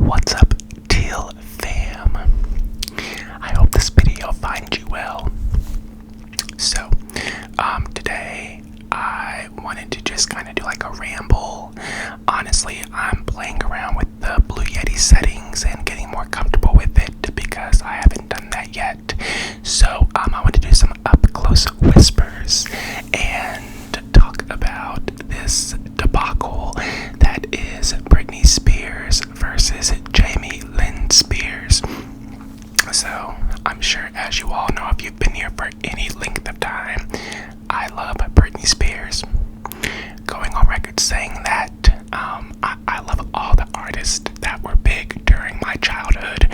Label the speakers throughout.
Speaker 1: What's up, Teal Fam? I hope this video finds you well. So, today I wanted to just kind of do like a ramble. Honestly, I'm playing around with the Blue Yeti settings and getting more comfortable with it because I haven't done that yet. So, I want to do some up-close whispers and talk about this debacle that is Britney Spears versus Lynn Spears. So, I'm sure, as you all know, if you've been here for any length of time, I love Britney Spears. Going on record saying that I love all the artists that were big during my childhood.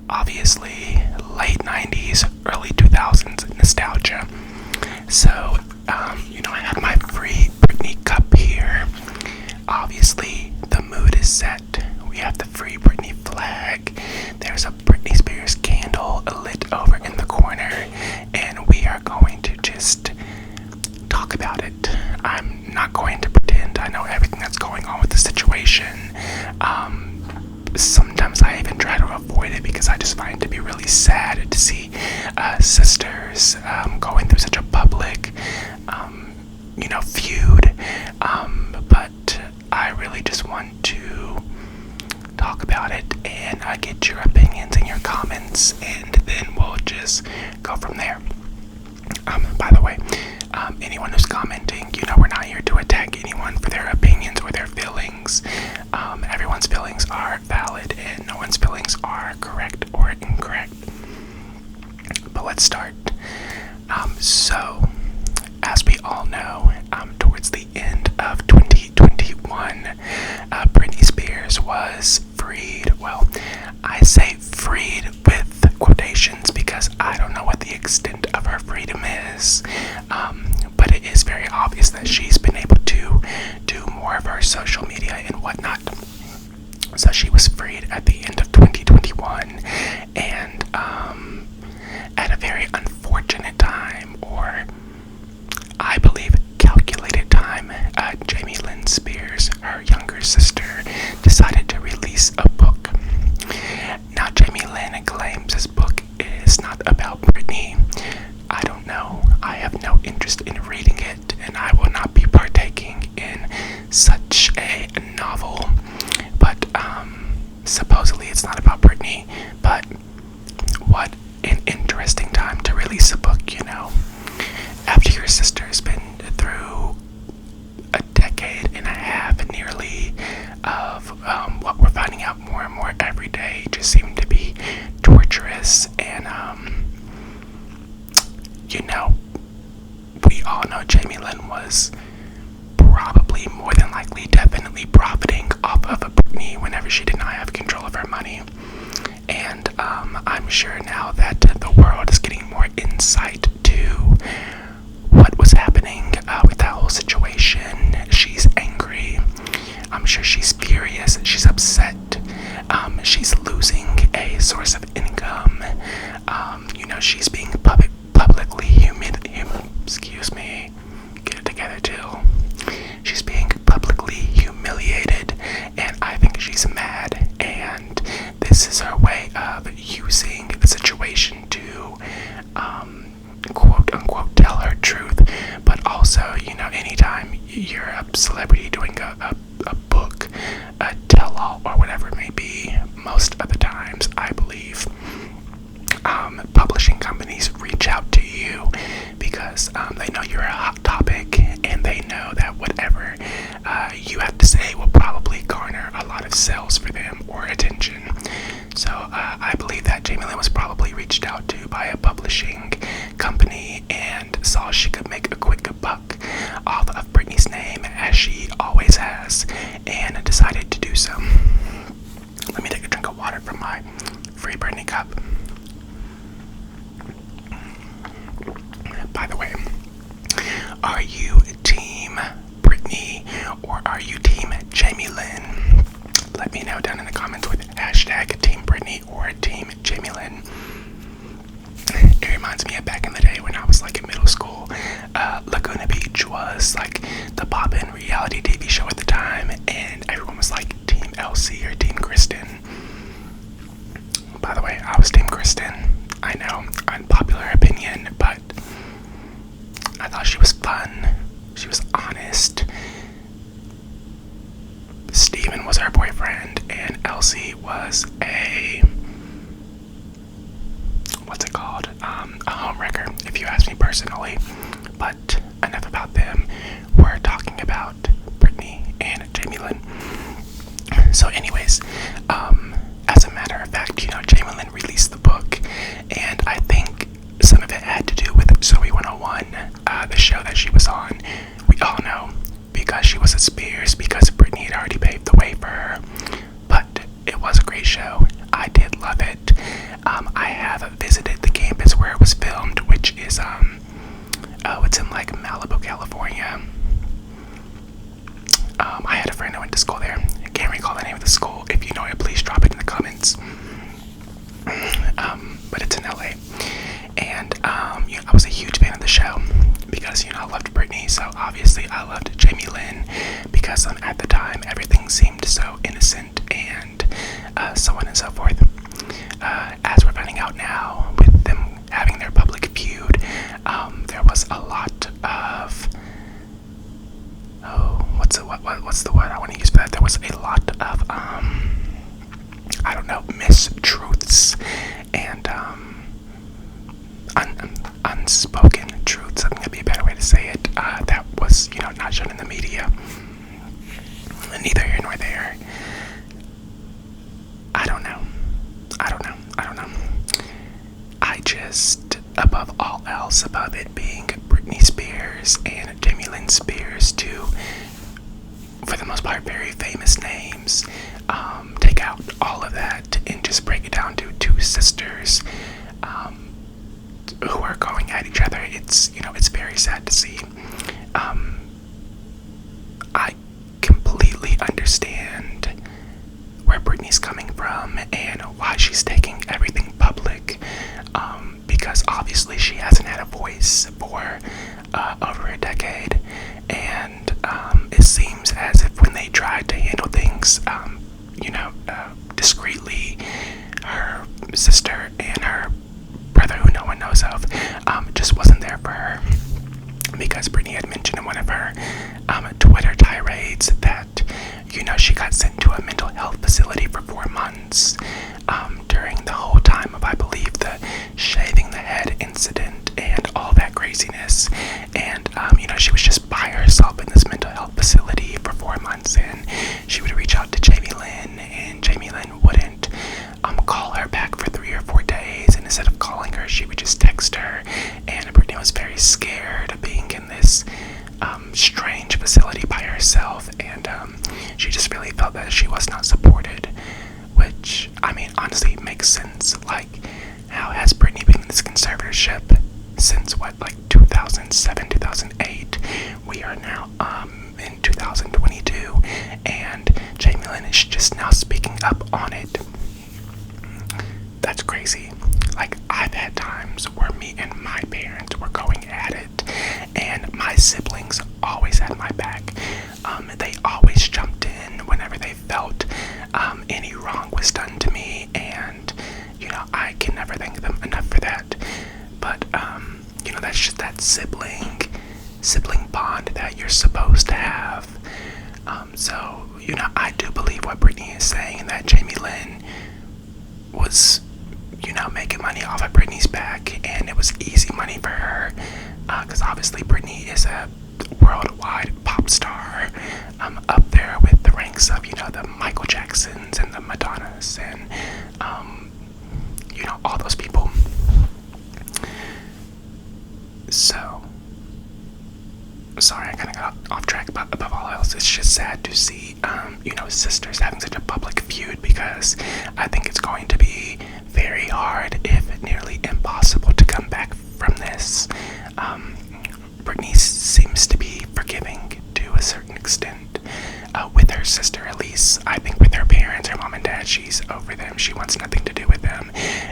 Speaker 1: Obviously, late 90s, early 2000s nostalgia. So, I have my free Britney cup here. Obviously, the mood is set. We have the free Britney flag. There's a Britney Spears candle lit over in the corner, and we are going to just talk about it. I'm not going to pretend I know everything that's going on with the situation. Sometimes I even try to avoid it because I just find it to be really sad to see sisters going through such a public, feud. But I really just want to talk about it and get your opinions and your comments, and then we'll just go from there. By the way, anyone who's commenting, we're not here to attack anyone for their opinions or their feelings. Everyone's feelings are valid and no one's feelings are correct or incorrect. But let's start. So, as we all know, towards the end of 2021, Britney Spears was freed. Well, I say freed with quotations because I don't know what the extent of her freedom is. But it is very obvious that she's been able to do more of her social media and whatnot. So she was freed at the end of 2021, and at a very unfortunate time, or I believe calculated time, Lynn Spears, her younger sister, decided to release a book. Now, Lynn claims this book is not about Britney. I don't know. I have no interest in reading it, and I will not be partaking in such a novel. But supposedly it's not about Britney. But what an interesting time to release a book, after your sister has been through a decade and a half nearly of what we're finding out more and more every day just seemed to be torturous. And we all know Lynn was probably, more than likely, definitely profiting off of Britney whenever she did not have control of her money. And I'm sure now that the world is getting more insight to what was happening with that whole situation. She's angry. I'm sure she's furious. She's upset. She's losing a source of income. She's being publicly excuse me. Get it together, Jill. She's being publicly humiliated, and I think she's mad. And this is her way of using the situation to quote unquote tell her truth. But also, anytime you're a celebrity doing a book, a tell-all, or whatever it may be, most of the times, I believe, publishing companies reach out to you because they know you're a hot topic, and they know that whatever you have to say will probably garner a lot of sales for them or attention. So I believe that Lynn was probably reached out to by a publishing company and saw she could make a quick buck off of Britney's name, as she always has, and decided to do so. Let me take a drink of water from my free Britney cup. By the way, are you team Britney or are you team Lynn? Let me know down in the comments with hashtag team Britney or team Lynn. It reminds me of back in the day when I was like in middle school. Laguna Beach was like the poppin' reality TV show at the time, and everyone was like team Elsie or team Kristen. Kristen. I know, unpopular opinion, but I thought she was fun. She was honest. Steven was her boyfriend, and Elsie was what's it called? A homewrecker, if you ask me personally. But enough about them. We're talking about Britney and Jamie Lynn. So anyways, as a matter of fact, Jamie Lynn released the book, and I think some of it had to do with Zoe 101, the show that she was on. We all know, because she was at Spears, because Britney had already paved the way for her. But it was a great show. I did love it. I have visited the campus where it was filmed, which is it's in like Malibu, California. I had a friend who went to school there. I can't recall the name of the school. If you know it, please drop it in the comments. But it's in LA. And I was a huge fan of the show because I loved Britney, so obviously I loved Jamie Lynn because at the time everything seemed so innocent and so on and so forth. As we're finding out now, with them having their public feud, there was a lot of what's the word I want to use for that? There was a lot of mistruths and unspoken truths. I think that'd be a better way to say it. That was not shown in the media. Neither here nor there. I don't know. I just, above all else, above it being Britney Spears and Jamie Lynn Spears, two, for the most part, very famous names, take out all of that and just break it down to two sisters who are going at each other. It's very sad to see. I completely understand where Britney's coming from and why she's taking everything public, because obviously she hasn't had a voice for over a decade, and it seems as if when they tried to handle things discreetly, her sister and her brother, who no one knows of, just wasn't there for her, because Britney had mentioned in one of her Twitter tirades that she got sent to a mental health facility for 4 months during the whole time of, I believe, the shaving the head incident and all that craziness. And she was just by herself in this mental health facility for 4 months, and she would reach out to Jamie Lynn, and Jamie Lynn wouldn't call her back for 3 or 4 days, and instead of calling her, she would just text her. And Britney was very scared of being in this strange facility by herself, and she just really felt that she was not supported, which, honestly makes sense. Like, how has Britney been in this conservatorship since 2007, 2008? We are now in 2022, and Jamie Lynn is just now speaking up on it. That's crazy. Like, I've had times where me and my parents were going at it, and my siblings always had my back. They always jumped in whenever they felt any wrong was done to me, and I can never thank them enough for that. But that's just that sibling bond that you're supposed to have. So I do believe what Britney is saying, that Jamie Lynn was making money off of Britney's back, and it was easy money for her, because obviously Britney is a worldwide pop star, up there with the ranks of the Michael Jacksons and the Madonnas and all those people. So sorry, I kind of got off track, but above all else, it's just sad to see sisters having such a public feud, because I think it's going to be very hard, if nearly impossible, to come back from this. Britney seems to be forgiving to a certain extent, with her sister at least. I think with her parents, her mom and dad, she's over them. She wants nothing to do with them,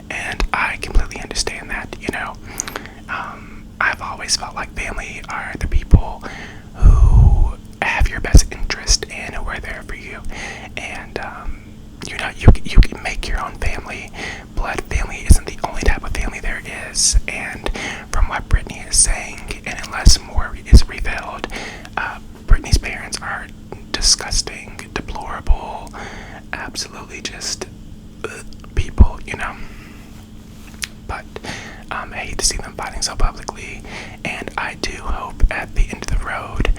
Speaker 1: and I completely understand that. I've always felt like family are the people who have your best interest and who are there for you, and you can make your own family. Blood family isn't the is. And from what Britney is saying, and unless more is revealed, Britney's parents are disgusting, deplorable, absolutely just people, But I hate to see them fighting so publicly, and I do hope at the end of the road,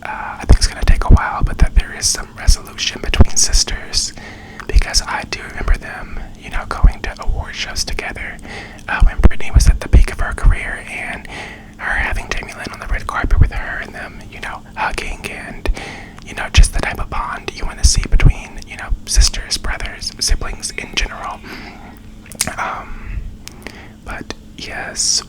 Speaker 1: I think it's going to take a while, but that there is some resolution between sisters, because I do remember them, going to award shows together when Britney was at the peak of her career, and her having Jamie Lynn on the red carpet with her, and them, hugging, and, just the type of bond you want to see between, sisters, brothers, siblings in general. But yes,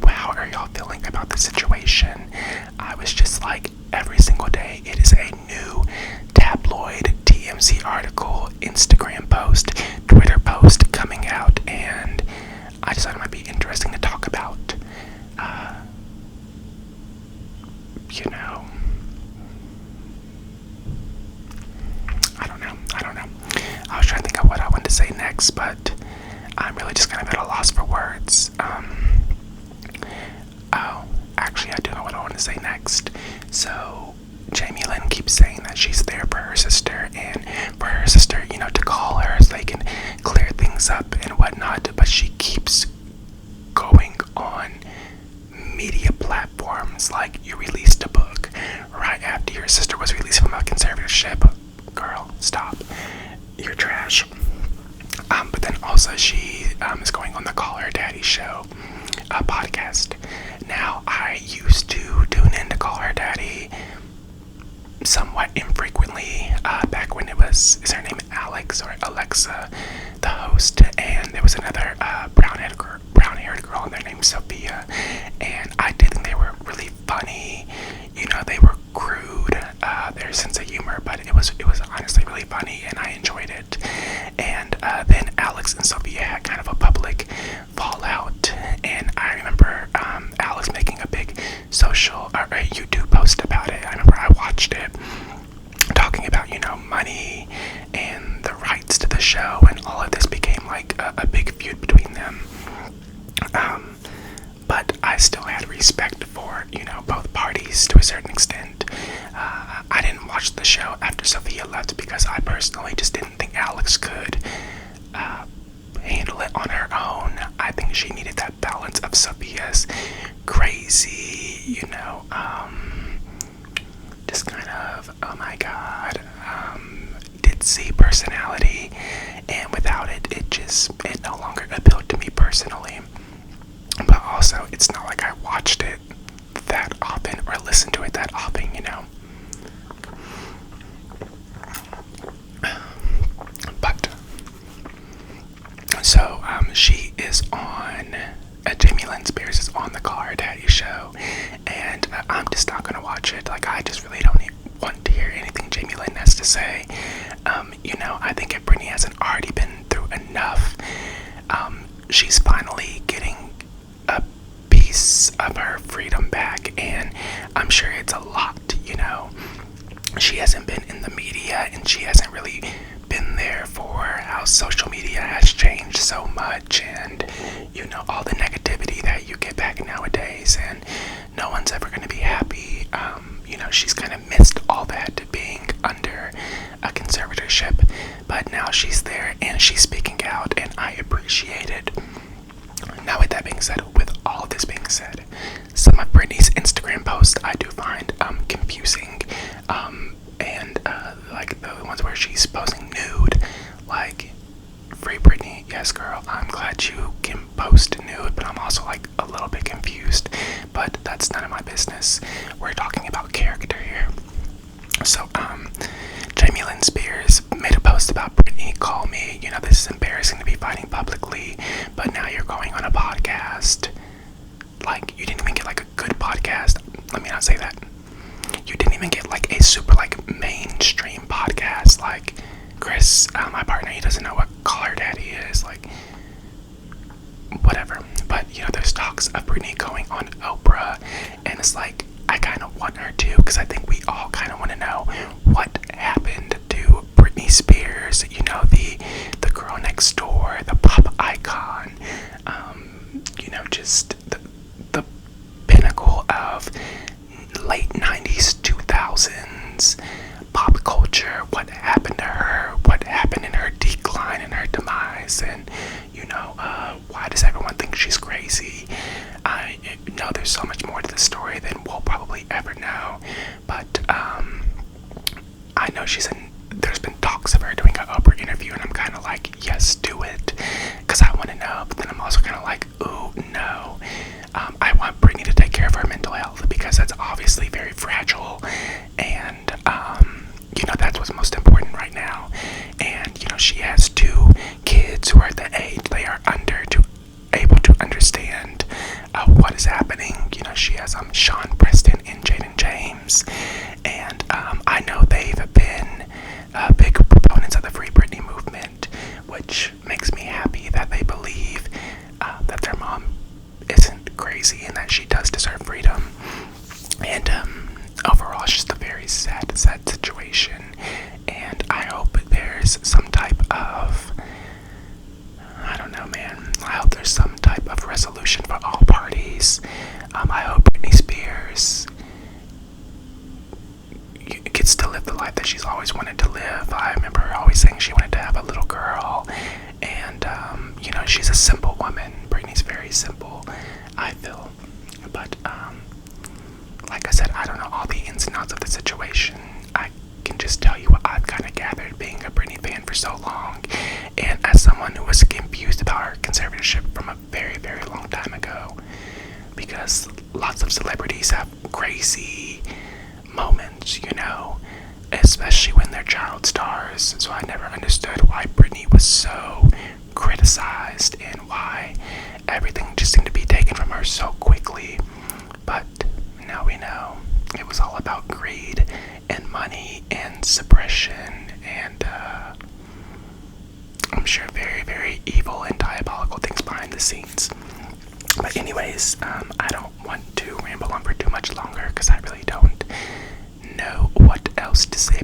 Speaker 1: how are y'all feeling about the situation? I was just like, every single day it is a new tabloid, TMZ article, Instagram post, Twitter post coming out, and I just thought it might be interesting to talk about. I don't know. I was trying to think of what I wanted to say next, but I'm really just kind of at a loss for words. Actually, I do know what I want to say next. So, Jamie Lynn keeps saying that she's there for her sister, and for her sister, to call her so they can clear things up and whatnot, but she keeps going on media platforms like, you released a book right after your sister was released from a conservatorship. Girl, stop. You're trash. But then also she is going on the Call Her Daddy show podcast. Now, I used to tune in to Call Her Daddy somewhat infrequently back when is her name Alex or Alexa, the host, and there was another brown-haired girl, and their named Sophia, and I did think they were really funny. They were crude, their sense of humor, but it was honestly really funny, and I enjoyed it. And then Alex and Sophia had kind of a public fallout, and I remember Alex making a big YouTube post about it. I remember I watched it, talking about, money and the rights to the show, and all of this became like a big feud between them. But I still had respect for, both parties to a certain extent. I didn't watch the show after Sophia left because I personally just didn't think Alex could handle it on her own. I think she needed that balance of Sophia's crazy, just kind of, oh my god, ditzy personality, and without it, it no longer appealed to me personally. But also, it's not like I watched it that often or listened to it that often, But so she is on Jamie Lynn Spears is on the Call Her Daddy show, and I'm just not gonna watch it. Like, I just really don't want to hear anything Jamie Lynn has to say. I think if Britney hasn't already been through enough, she's finally getting a piece of her freedom back, and I'm sure it's a lot. She hasn't been in the media, and she hasn't really been there for how social media has changed so much, and all the negativity that you get back nowadays, and no one's ever going to be happy. She's kind of missed all that being under a conservatorship, but now she's there and she's speaking out, and I appreciate it. Now, with that being said, with all of this being said, some of Britney's Instagram posts I do find confusing, and like the ones where she's posing nude, like, free Britney, yes girl, I'm glad you can post nude, but I'm also like a little bit confused, but that's none of my business. We're talking about character here. So, Jamie Lynn Spears made a post about Britney, call me, this is embarrassing to be fighting publicly, but now you're going on a podcast. Like, you didn't even get like a good podcast. Let me not say that. You didn't even get like a super like mainstream podcast. Like, Chris, my partner, he doesn't know what Call Her Daddy is. Like, whatever. But, there's talks of Britney going on Oprah, and it's like, I kind of want her to, because I think we all kind of want to know what happened to Britney Spears, the girl next door, the pop icon, of her doing an Oprah interview, and I'm kind of like, yes, do it, because I want to know. But then I'm also kind of like, ooh, no. I want Britney to take care of her mental health, because that's obviously very fragile, and that's what's most important right now. And she has 2 kids who are the age they are able to understand what is happening. She has Sean Preston and Jaden James, and I know they've been big proponents of the Free Britney movement, which makes me happy that they believe that their mom isn't crazy and that she does deserve freedom. And overall, it's just a very sad situation, and I hope there's some type of, I don't know, man. I hope there's some type of resolution for all parties. I hope Britney Spears gets to live the life that she's always wanted to live. I remember her always saying she wanted to have a little girl, and she's a simple woman. Britney's very simple, I feel. But like I said, I don't know all the ins and outs of the situation. I can just tell you what I've kind of gathered being a Britney fan for so long, and as someone who was confused about her conservatorship from a very, very long time ago, because lots of celebrities have crazy moments, especially when they're child stars. So I never understood why Britney was so criticized and why everything just seemed to be taken from her so quickly. But now we know it was all about greed and money and suppression and I'm sure very, very evil and diabolical things behind the scenes. But anyways, I don't want to ramble on for too much longer, because I really don't know what else to say